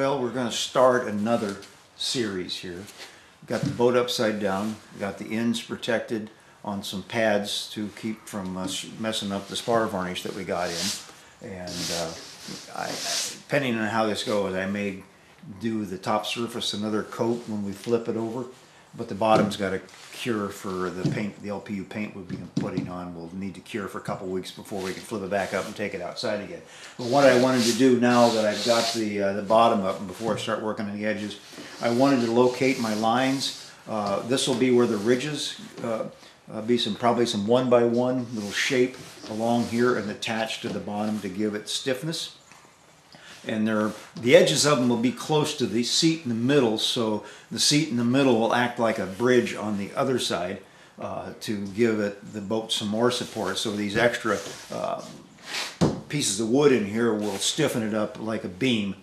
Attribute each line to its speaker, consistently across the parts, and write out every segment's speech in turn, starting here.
Speaker 1: Well, we're going to start another series here. Got the boat upside down, got the ends protected on some pads to keep from messing up the spar varnish that we got in. And depending on how this goes, I may do the top surface another coat when we flip it over, but the bottom's got to cure for the paint, the LPU paint we'll be putting on. We'll need to cure for a couple weeks before we can flip it back up and take it outside again. But what I wanted to do now that I've got the bottom up and before I start working on the edges, I wanted to locate my lines. This will be where the ridges be probably some 1x1 little shape along here and attached to the bottom to give it stiffness. And the edges of them will be close to the seat in the middle, so the seat in the middle will act like a bridge on the other side to give the boat some more support. So these extra pieces of wood in here will stiffen it up like a beam.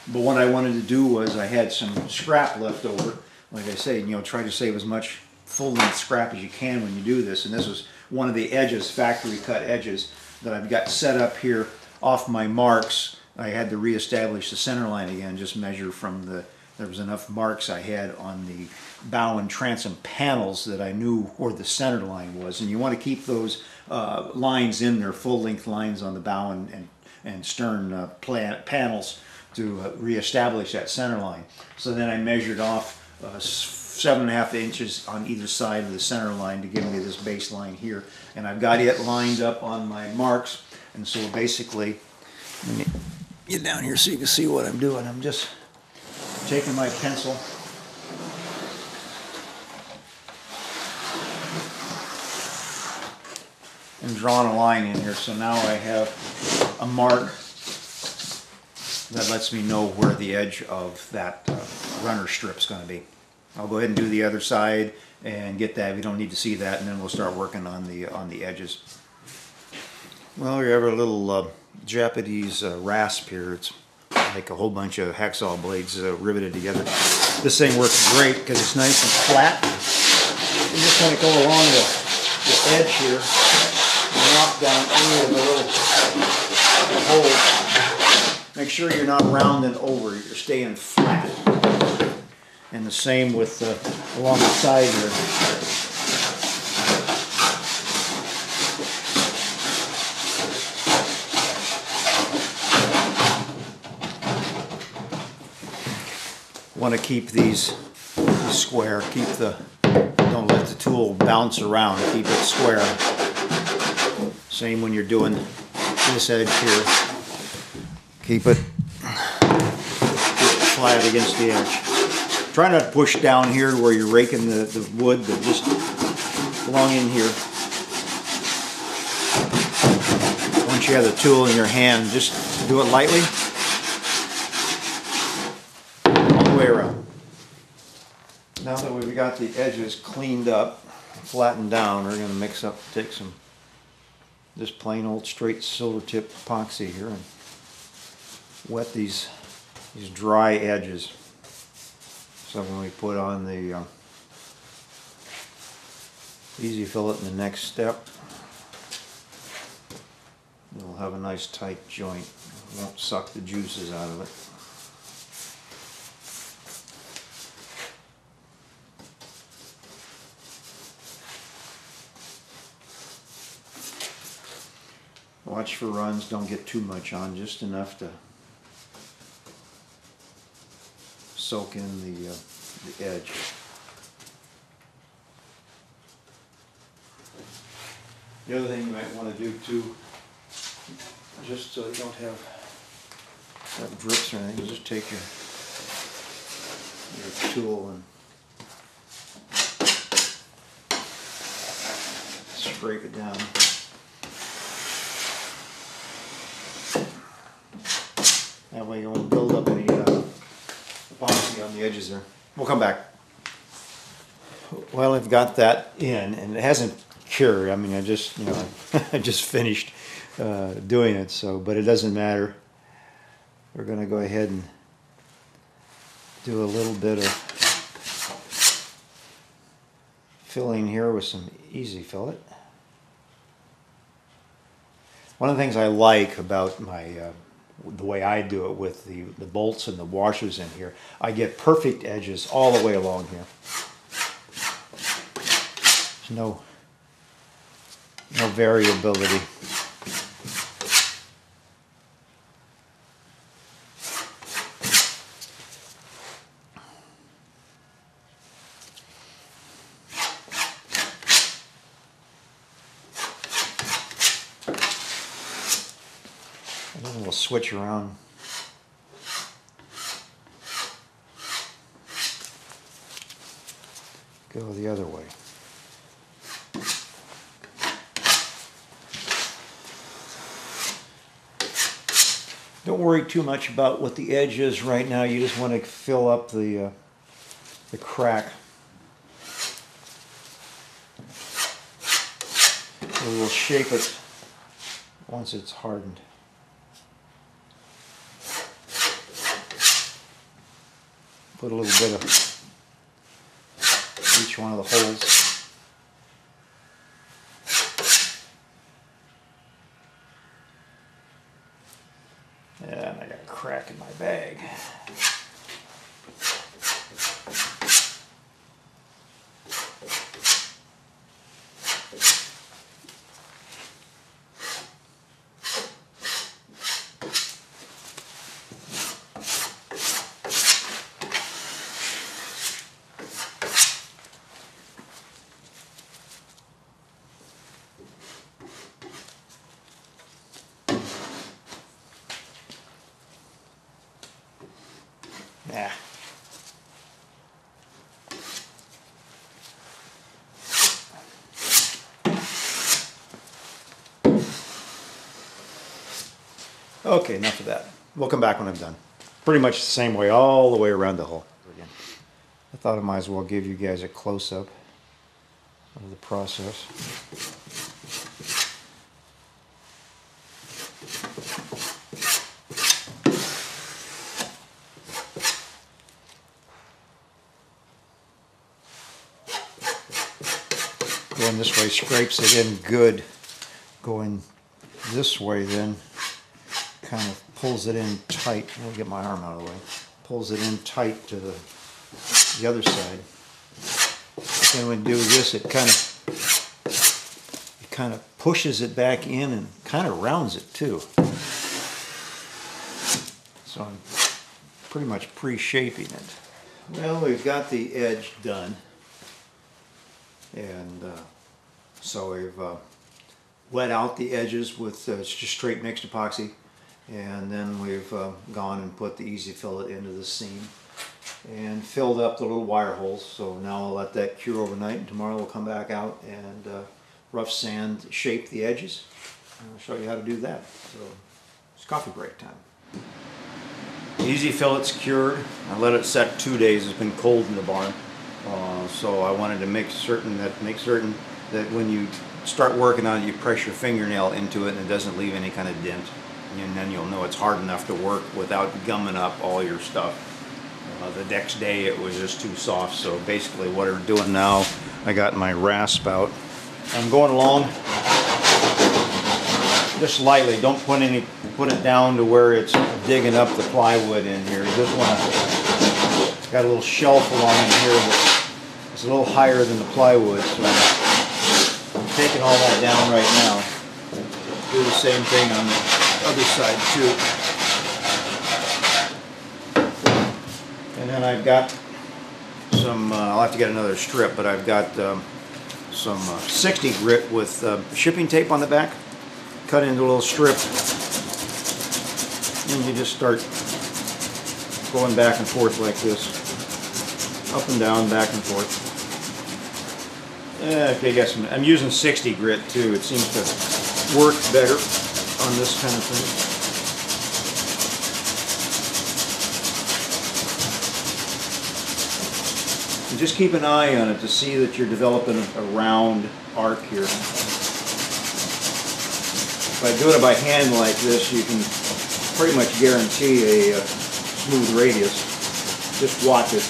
Speaker 1: But what I wanted to do was I had some scrap left over. Like I say, try to save as much full-length scrap as you can when you do this. And this was one of the edges, factory cut edges, that I've got set up here off my marks. I had to reestablish the center line again, just measure from there was enough marks I had on the bow and transom panels that I knew where the center line was. And you want to keep those lines in there, full-length lines on the bow and stern panels to reestablish that center line. So then I measured off 7.5 inches on either side of the center line to give me this baseline here. And I've got it lined up on my marks. And so basically, let me get down here so you can see what I'm doing. I'm just taking my pencil and drawing a line in here. So now I have a mark that lets me know where the edge of that runner strip is going to be. I'll go ahead and do the other side and get that. We don't need to see that, and then we'll start working on the edges. Well, we have a little Japanese rasp here. It's like a whole bunch of hacksaw blades riveted together. This thing works great because it's nice and flat. You just want to go along the edge here and knock down any of the little holes. Make sure you're not rounding over, you're staying flat. And the same with along the side here. Want to keep these square. Don't let the tool bounce around. Keep it square. Same when you're doing this edge here. Keep it flat against the edge. Try not to push down here where you're raking the wood, but just along in here. Once you have the tool in your hand, just do it lightly. All the way around. Now that we've got the edges cleaned up, flattened down, we're going to take some just plain old straight silver tip epoxy here and wet these dry edges. So when we put on the EZ-Fillet in the next step, we'll have a nice tight joint. It won't suck the juices out of it. Watch for runs, don't get too much on, just enough to soak in the edge. The other thing you might want to do too, just so you don't have drips or anything, is just take your tool and scrape it down. That way you won't build up any epoxy on the edges there. We'll come back. Well, I've got that in, and it hasn't cured. I mean, I just I just finished doing it. So, but it doesn't matter. We're going to go ahead and do a little bit of filling here with some EZ-Fillet. One of the things I like about my the way I do it with the bolts and the washers in here, I get perfect edges all the way along here. There's no variability. And then we'll switch around. Go the other way. Don't worry too much about what the edge is right now. You just want to fill up the crack. We will shape it once it's hardened. Put a little bit of each one of the holes. And I got a crack in my bag. Yeah. Okay, enough of that. We'll come back when I'm done. Pretty much the same way all the way around the hull. Again, I thought I might as well give you guys a close-up of the process. Going this way scrapes it in good. Going this way then kind of pulls it in tight. Let me get my arm out of the way. Pulls it in tight to the other side. Then when you do this, it kind of pushes it back in and kind of rounds it too. So I'm pretty much pre-shaping it. Well, we've got the edge done. And so we've wet out the edges with just straight mixed epoxy, and then we've gone and put the EZ-Fillet into the seam and filled up the little wire holes. So now I'll let that cure overnight, and tomorrow we'll come back out and rough sand shape the edges. And I'll show you how to do that. So it's coffee break time. EZ-Fillet's cured. I let it set 2 days. It's been cold in the barn. So I wanted to make certain that when you start working on it, you press your fingernail into it and it doesn't leave any kind of dent, and then you'll know it's hard enough to work without gumming up all your stuff. The next day it was just too soft, so basically what I'm doing now, I got my rasp out. I'm going along just lightly. Don't put it down to where it's digging up the plywood in here. You just want to, got a little shelf along in here that's a little higher than the plywood, so I'm taking all that down right now. Do the same thing on the other side too. And then I've got some, I'll have to get another strip, but I've got some 60 grit with shipping tape on the back. Cut into a little strip, and you just start going back and forth like this. Up and down, back and forth. Okay, I guess I'm using 60 grit too. It seems to work better on this kind of thing. And just keep an eye on it to see that you're developing a round arc here. If I do it by hand like this, you can pretty much guarantee a smooth radius. Just watch it.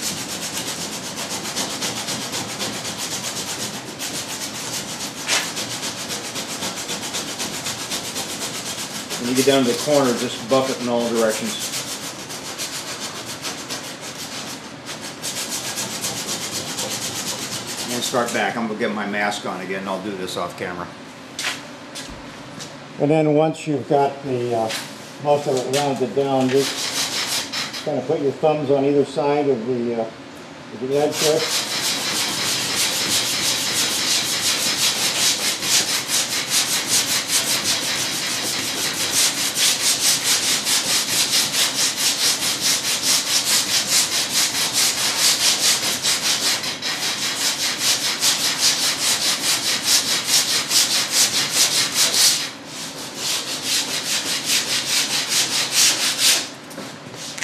Speaker 1: When you get down to the corner, just buff it in all directions. And start back. I'm going to get my mask on again, and I'll do this off camera.
Speaker 2: And then once you've got the most of it rounded down, just kind of put your thumbs on either side of the edge there.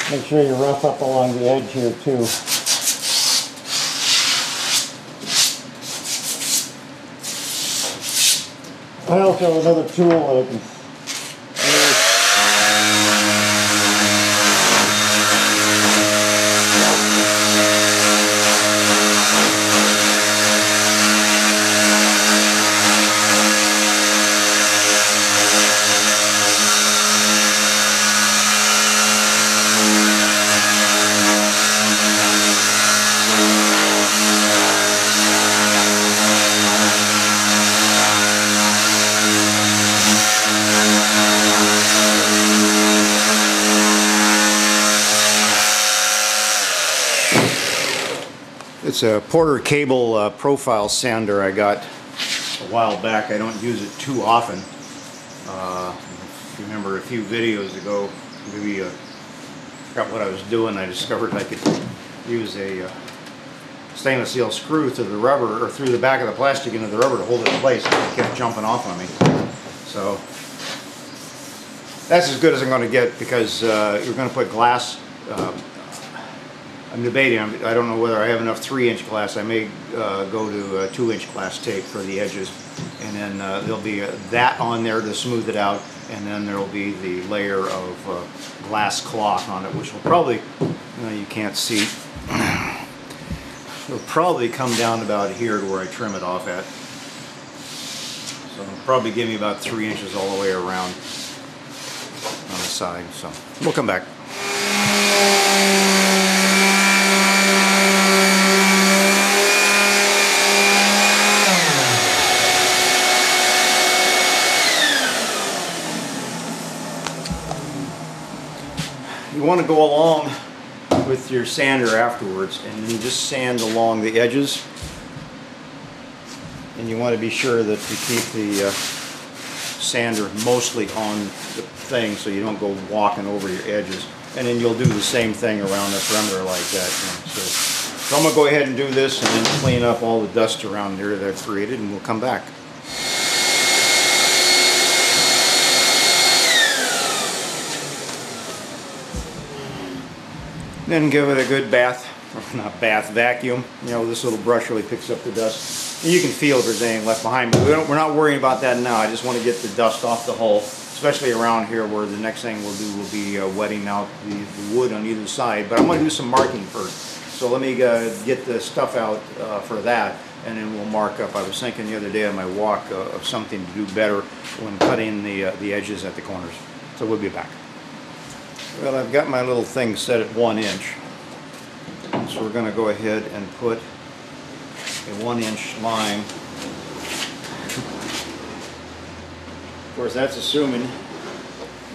Speaker 2: Make sure you rough up along the edge here too. I also have another tool that I can use.
Speaker 1: It's a Porter cable profile sander I got a while back. I don't use it too often. If you remember a few videos ago, maybe I forgot what I was doing. I discovered I could use a stainless steel screw through the rubber, or through the back of the plastic into the rubber to hold it in place, and it kept jumping off on me. So that's as good as I'm going to get, because you're going to put glass. I'm debating. I don't know whether I have enough 3-inch glass. I may go to 2-inch glass tape for the edges, and then there'll be that on there to smooth it out, and then there'll be the layer of glass cloth on it, which will probably, you can't see, it'll probably come down about here to where I trim it off at. So it'll probably give me about 3 inches all the way around on the side. So we'll come back. You want to go along with your sander afterwards, and you just sand along the edges, and you want to be sure that you keep the sander mostly on the thing so you don't go walking over your edges, and then you'll do the same thing around the perimeter like that. So I'm going to go ahead and do this and then clean up all the dust around there that I've created, and we'll come back. Then give it a good bath, or not bath, vacuum. You know, this little brush really picks up the dust. And you can feel if there's anything left behind, but we're not worrying about that now. I just want to get the dust off the hull, especially around here, where the next thing we'll do will be wetting out the wood on either side. But I'm going to do some marking first. So let me get the stuff out for that, and then we'll mark up. I was thinking the other day on my walk of something to do better when cutting the edges at the corners. So we'll be back. Well, I've got my little thing set at 1 inch. So we're going to go ahead and put a 1-inch line. Of course, that's assuming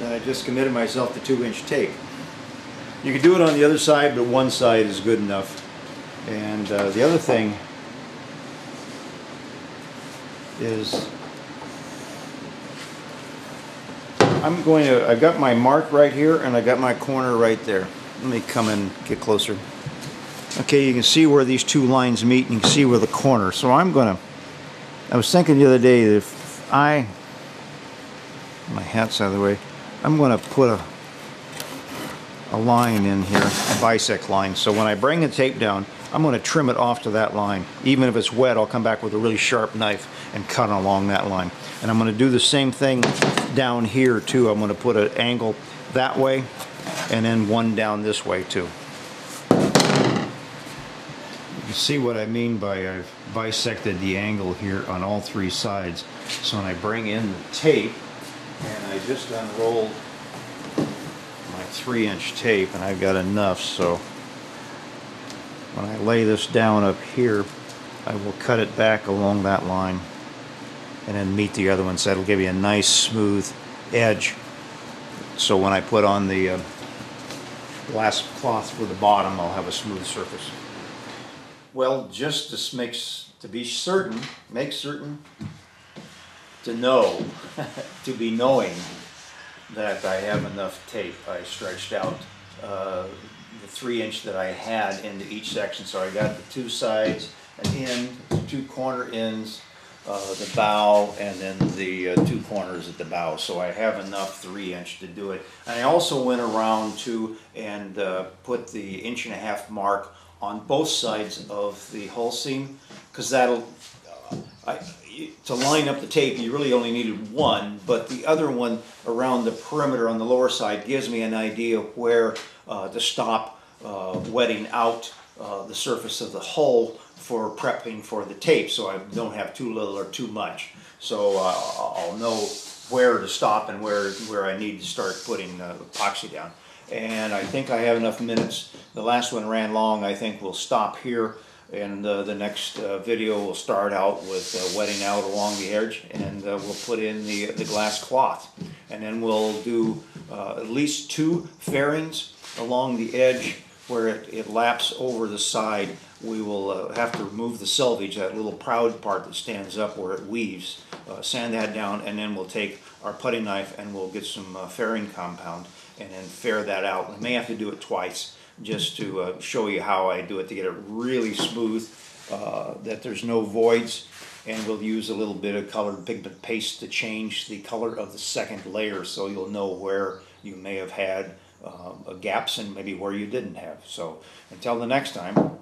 Speaker 1: that I just committed myself to 2-inch tape. You could do it on the other side, but one side is good enough. And the other thing is I've got my mark right here, and I got my corner right there. Let me come and get closer. Okay, you can see where these two lines meet, and you can see where the corner. So I was thinking the other day that if my hat's out of the way, I'm going to put a line in here, a bisect line. So when I bring the tape down, I'm going to trim it off to that line. Even if it's wet, I'll come back with a really sharp knife and cut along that line. And I'm going to do the same thing down here too. I'm going to put an angle that way, and then one down this way too. You see what I mean by I've bisected the angle here on all 3 sides. So when I bring in the tape and I just unrolled my 3-inch tape, and I've got enough, so when I lay this down up here, I will cut it back along that line and then meet the other one, so that'll give you a nice smooth edge. So when I put on the glass cloth for the bottom, I'll have a smooth surface. Well, just to be certain, make certain to know, to be knowing that I have enough tape, I stretched out the 3-inch that I had into each section. So I got the 2 sides, an end, 2 corner ends, the bow, and then the 2 corners at the bow. So I have enough 3-inch to do it. And I also went around too and put the 1.5-inch mark on both sides of the hull seam, because that'll, to line up the tape, you really only needed 1, but the other one around the perimeter on the lower side gives me an idea of where to stop wetting out the surface of the hull for prepping for the tape, so I don't have too little or too much. So I'll know where to stop and where I need to start putting epoxy down. And I think I have enough minutes. The last one ran long. I think we'll stop here, and the next video will start out with wetting out along the edge, and we'll put in the glass cloth, and then we'll do at least 2 fairings along the edge where it laps over the side. We will have to remove the selvage, that little proud part that stands up where it weaves, sand that down, and then we'll take our putty knife and we'll get some fairing compound and then fair that out. We may have to do it twice just to show you how I do it to get it really smooth, that there's no voids, and we'll use a little bit of colored pigment paste to change the color of the second layer, so you'll know where you may have had gaps and maybe where you didn't have. So until the next time,